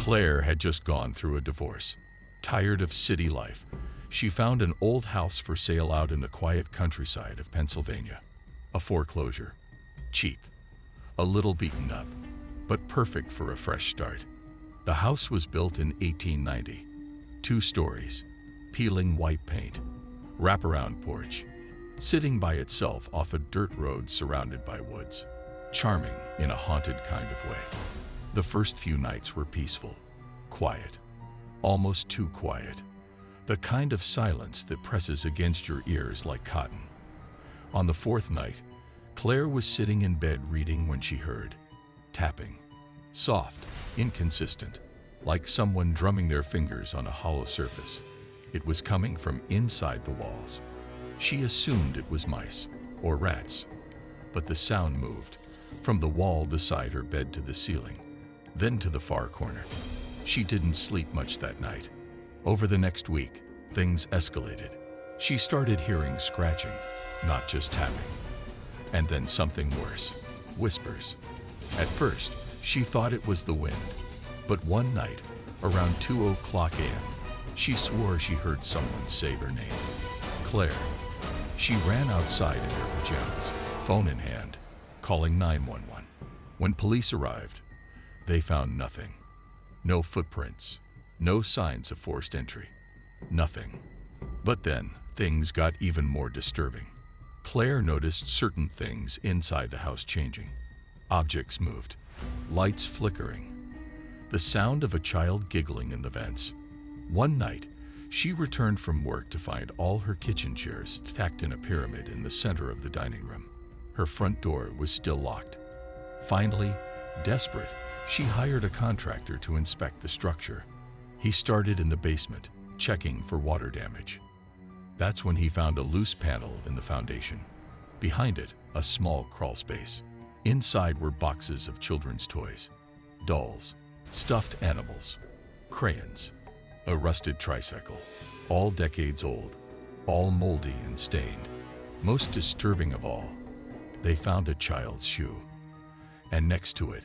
Claire had just gone through a divorce. Tired of city life, she found an old house for sale out in the quiet countryside of Pennsylvania. A foreclosure. Cheap. A little beaten up, but perfect for a fresh start. The house was built in 1890. 2 stories, peeling white paint, wraparound porch, sitting by itself off a dirt road surrounded by woods. Charming in a haunted kind of way. The first few nights were peaceful, quiet, almost too quiet. The kind of silence that presses against your ears like cotton. On the 4th night, Claire was sitting in bed reading when she heard tapping. Soft, inconsistent, like someone drumming their fingers on a hollow surface. It was coming from inside the walls. She assumed it was mice or rats, but the sound moved from the wall beside her bed to the ceiling, then to the far corner. She didn't sleep much that night. Over the next week, things escalated. She started hearing scratching, not just tapping. And then something worse, whispers. At first, she thought it was the wind, but one night, around 2:00 a.m., she swore she heard someone say her name, Claire. She ran outside in her pajamas, phone in hand, calling 911. When police arrived, they found nothing. No footprints, no signs of forced entry, nothing. But then, things got even more disturbing. Claire noticed certain things inside the house changing. Objects moved, lights flickering, the sound of a child giggling in the vents. One night, she returned from work to find all her kitchen chairs stacked in a pyramid in the center of the dining room. Her front door was still locked. Finally, desperate, she hired a contractor to inspect the structure. He started in the basement, checking for water damage. That's when he found a loose panel in the foundation. Behind it, a small crawl space. Inside were boxes of children's toys, dolls, stuffed animals, crayons, a rusted tricycle, all decades old, all moldy and stained. Most disturbing of all, they found a child's shoe, and next to it,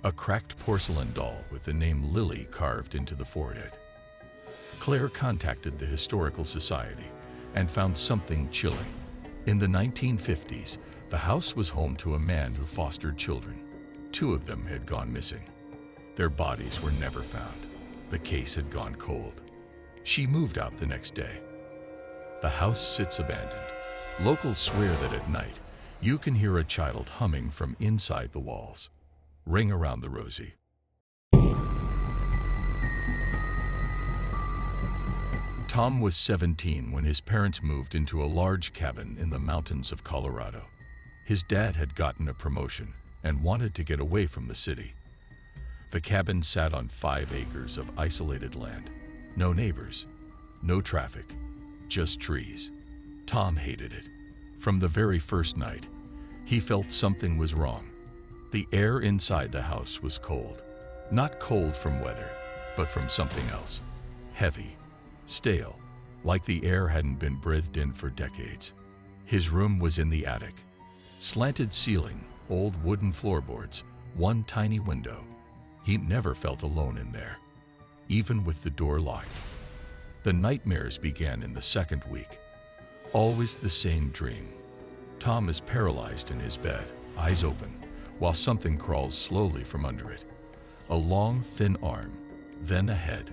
a cracked porcelain doll with the name Lily carved into the forehead. Claire contacted the Historical Society and found something chilling. In the 1950s, the house was home to a man who fostered children. 2 of them had gone missing. Their bodies were never found. The case had gone cold. She moved out the next day. The house sits abandoned. Locals swear that at night, you can hear a child humming from inside the walls. Ring around the rosy. Tom was 17 when his parents moved into a large cabin in the mountains of Colorado. His dad had gotten a promotion and wanted to get away from the city. The cabin sat on 5 acres of isolated land. No neighbors, no traffic, just trees. Tom hated it. From the very first night, he felt something was wrong. The air inside the house was cold. Not cold from weather, but from something else. Heavy, stale, like the air hadn't been breathed in for decades. His room was in the attic. Slanted ceiling, old wooden floorboards, one tiny window. He never felt alone in there, even with the door locked. The nightmares began in the 2nd week. Always the same dream. Tom is paralyzed in his bed, eyes open, while something crawls slowly from under it. A long, thin arm, then a head.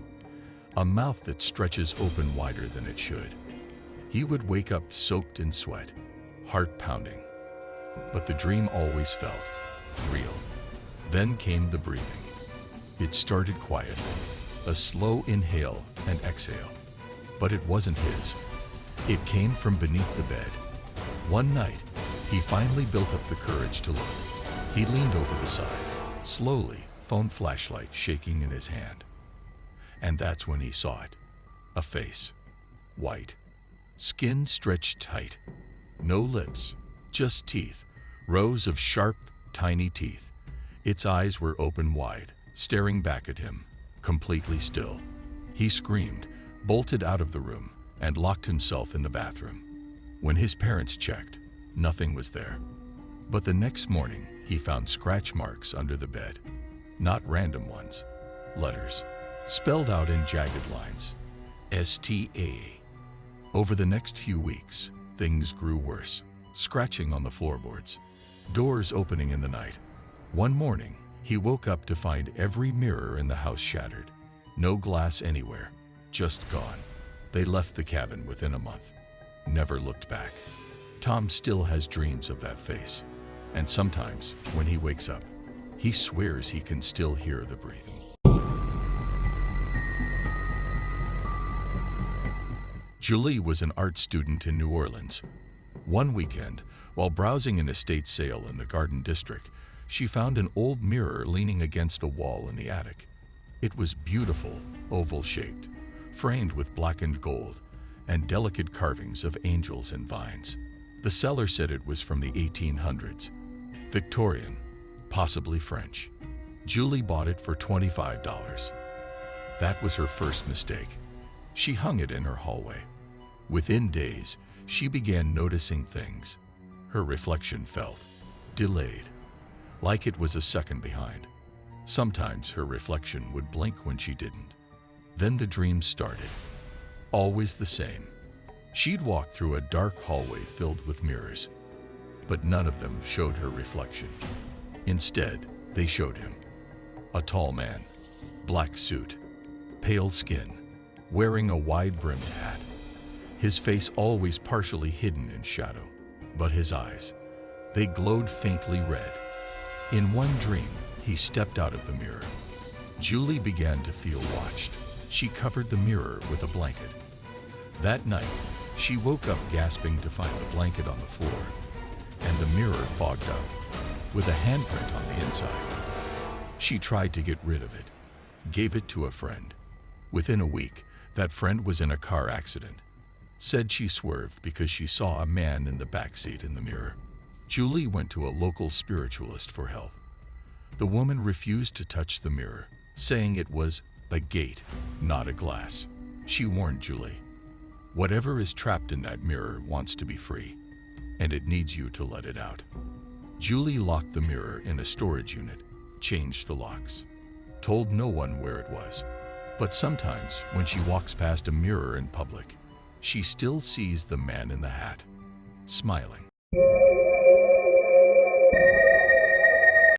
A mouth that stretches open wider than it should. He would wake up soaked in sweat, heart pounding. But the dream always felt real. Then came the breathing. It started quietly, a slow inhale and exhale. But it wasn't his. It came from beneath the bed. One night, he finally built up the courage to look. He leaned over the side, slowly, phone flashlight shaking in his hand. And that's when he saw it. A face. White. Skin stretched tight. No lips. Just teeth. Rows of sharp, tiny teeth. Its eyes were open wide, staring back at him, completely still. He screamed, bolted out of the room, and locked himself in the bathroom. When his parents checked, nothing was there. But the next morning, he found scratch marks under the bed. Not random ones. Letters. spelled out in jagged lines, STA. Over the next few weeks, things grew worse. Scratching on the floorboards, doors opening in the night. One morning, he woke up to find every mirror in the house shattered. No glass anywhere, just gone. They left the cabin within a month, never looked back. Tom still has dreams of that face, and sometimes, when he wakes up, he swears he can still hear the breathing. Julie was an art student in New Orleans. One weekend, while browsing an estate sale in the Garden District, she found an old mirror leaning against a wall in the attic. It was beautiful, oval-shaped, framed with blackened gold and delicate carvings of angels and vines. The seller said it was from the 1800s, Victorian, possibly French. Julie bought it for $25. That was her first mistake. She hung it in her hallway. Within days, she began noticing things. Her reflection felt delayed, like it was a second behind. Sometimes her reflection would blink when she didn't. Then the dreams started. Always the same. She'd walk through a dark hallway filled with mirrors, but none of them showed her reflection. Instead, they showed him. A tall man, black suit, pale skin, wearing a wide-brimmed hat. His face always partially hidden in shadow, but his eyes, they glowed faintly red. In one dream, he stepped out of the mirror. Julie began to feel watched. She covered the mirror with a blanket. That night, she woke up gasping to find the blanket on the floor, and the mirror fogged up, with a handprint on the inside. She tried to get rid of it, gave it to a friend. Within a week, that friend was in a car accident. Said she swerved because she saw a man in the backseat in the mirror. Julie went to a local spiritualist for help. The woman refused to touch the mirror, saying it was a gate, not a glass. She warned Julie, whatever is trapped in that mirror wants to be free, and it needs you to let it out. Julie locked the mirror in a storage unit, changed the locks, told no one where it was. But sometimes, when she walks past a mirror in public, she still sees the man in the hat, smiling.